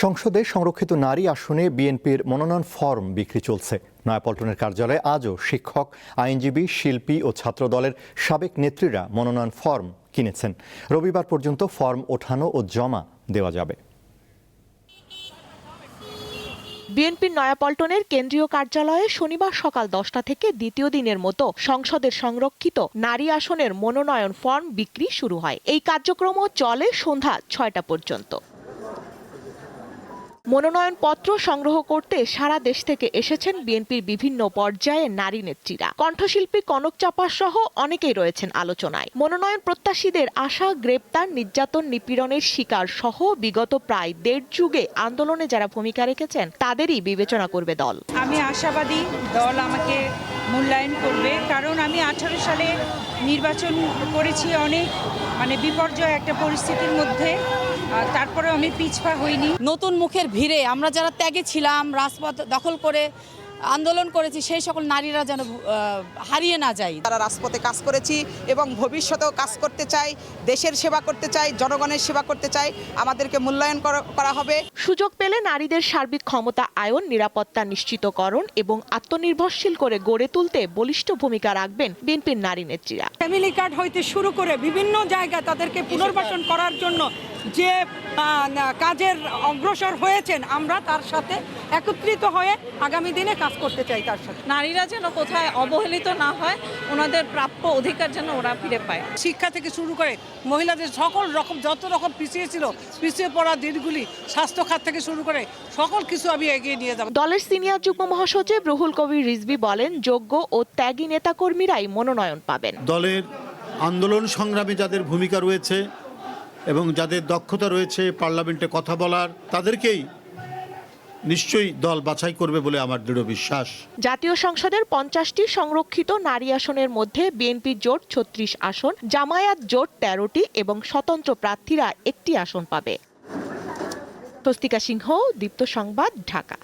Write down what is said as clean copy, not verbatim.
সংসদে সংরক্ষিত নারী আসনে বিএনপির মনোনয়ন ফরম বিক্রি চলছে। নয়াপল্টনের কার্যালয়ে আজও শিক্ষক, আইনজীবী, শিল্পী ও ছাত্রদলের সাবেক নেত্রীরা মনোনয়ন ফরম কিনেছেন। রবিবার পর্যন্ত ফরম ওঠানো ও জমা দেওয়া যাবে। বিএনপির নয়াপল্টনের কেন্দ্রীয় কার্যালয়ে শনিবার সকাল 10টা থেকে দ্বিতীয় দিনের মতো সংসদের সংরক্ষিত নারী আসনের মনোনয়ন ফরম বিক্রি শুরু হয়। এই কার্যক্রমও চলে সন্ধ্যা 6টা পর্যন্ত। মনোনয়নপত্র সংগ্রহ করতে সারা দেশ থেকে এসেছেন বিএনপির বিভিন্ন পর্যায়ের নারী নেত্রীরা। কণ্ঠশিল্পী কনক চাপা সহ অনেকেই রয়েছেন আলোচনায়। মনোনয়ন প্রত্যাশীদের আশা, গ্রেপ্তার, নির্যাতন, নিপীড়নের শিকার সহ বিগত প্রায় 1.5 যুগে আন্দোলনে যারা ভূমিকা রেখেছেন তাদেরই বিবেচনা করবে দল। আমি আশাবাদী দল আমাকে মূল্যায়ন করবে, কারণ আমি 18 সালে নির্বাচন করেছি অনেক বিপর্যয় একটা পরিস্থিতির মধ্যে, তারপরেও আমি পিছপা হইনি। নতুন মুখের ভিড়ে আমরা যারা ত্যাগে ছিলাম, রাজপথ দখল করে আন্দোলন করেছি, সেই সকল নারীরা যেন হারিয়ে না যায়। তারা রাজপথে কাজ করেছি এবং ভবিষ্যতেও কাজ করতে চাই, দেশের সেবা করতে চাই, জনগণের সেবা করতে চাই, আমাদেরকে মূল্যায়ন করা হবে। সুযোগ পেলে নারীদের সার্বিক ক্ষমতা আয়ন, নিরাপত্তা নিশ্চিতকরণ এবং আত্মনির্ভরশীল করে গড়ে তুলতে বলিষ্ঠ ভূমিকা রাখবেন বিএনপির নারী নেত্রীরা। ফ্যামিলি কার্ড হইতে শুরু করে বিভিন্ন জায়গায় তাদেরকে পুনর্বাসন করার জন্য যে কাজের অগ্রসর হয়েছেন, আমরা তার সাথে একত্রিত হয়ে আগামী দিনে কাজ করতে চাই তার সাথে। নারীরা যেন কোথায় অবহেলিত না হয়, ওনাদের প্রাপ্য অধিকার যেন ওরা ফিরে পায়। শিক্ষা থেকে শুরু করে মহিলাদের সকল রকম যত রকম পিছিয়ে পড়া দিনগুলি, স্বাস্থ্য খাত থেকে শুরু করে সকল কিছু আমি এগিয়ে নিয়ে যাব। দলের সিনিয়র যুগ্ম মহাসচিব রুহুল কবির রিজভী বলেন, যোগ্য ও ত্যাগী নেতাকর্মীরাই মনোনয়ন পাবেন। দলের আন্দোলন সংগ্রামে যাদের ভূমিকা রয়েছে এবং যাদের দক্ষতা রয়েছে পার্লামেন্টে কথা বলার, তাদেরকেই নিশ্চয়ই দল বাছাই করবে বলে আমার দৃঢ় বিশ্বাস। জাতীয় সংসদের 50টি সংরক্ষিত নারী আসনের মধ্যে বিএনপি জোট 36 আসন, জামায়াত জোট 13টি এবং স্বতন্ত্র প্রার্থীরা 1টি আসন পাবে। স্বস্তিকা সিংহ, দীপ্ত সংবাদ, ঢাকা।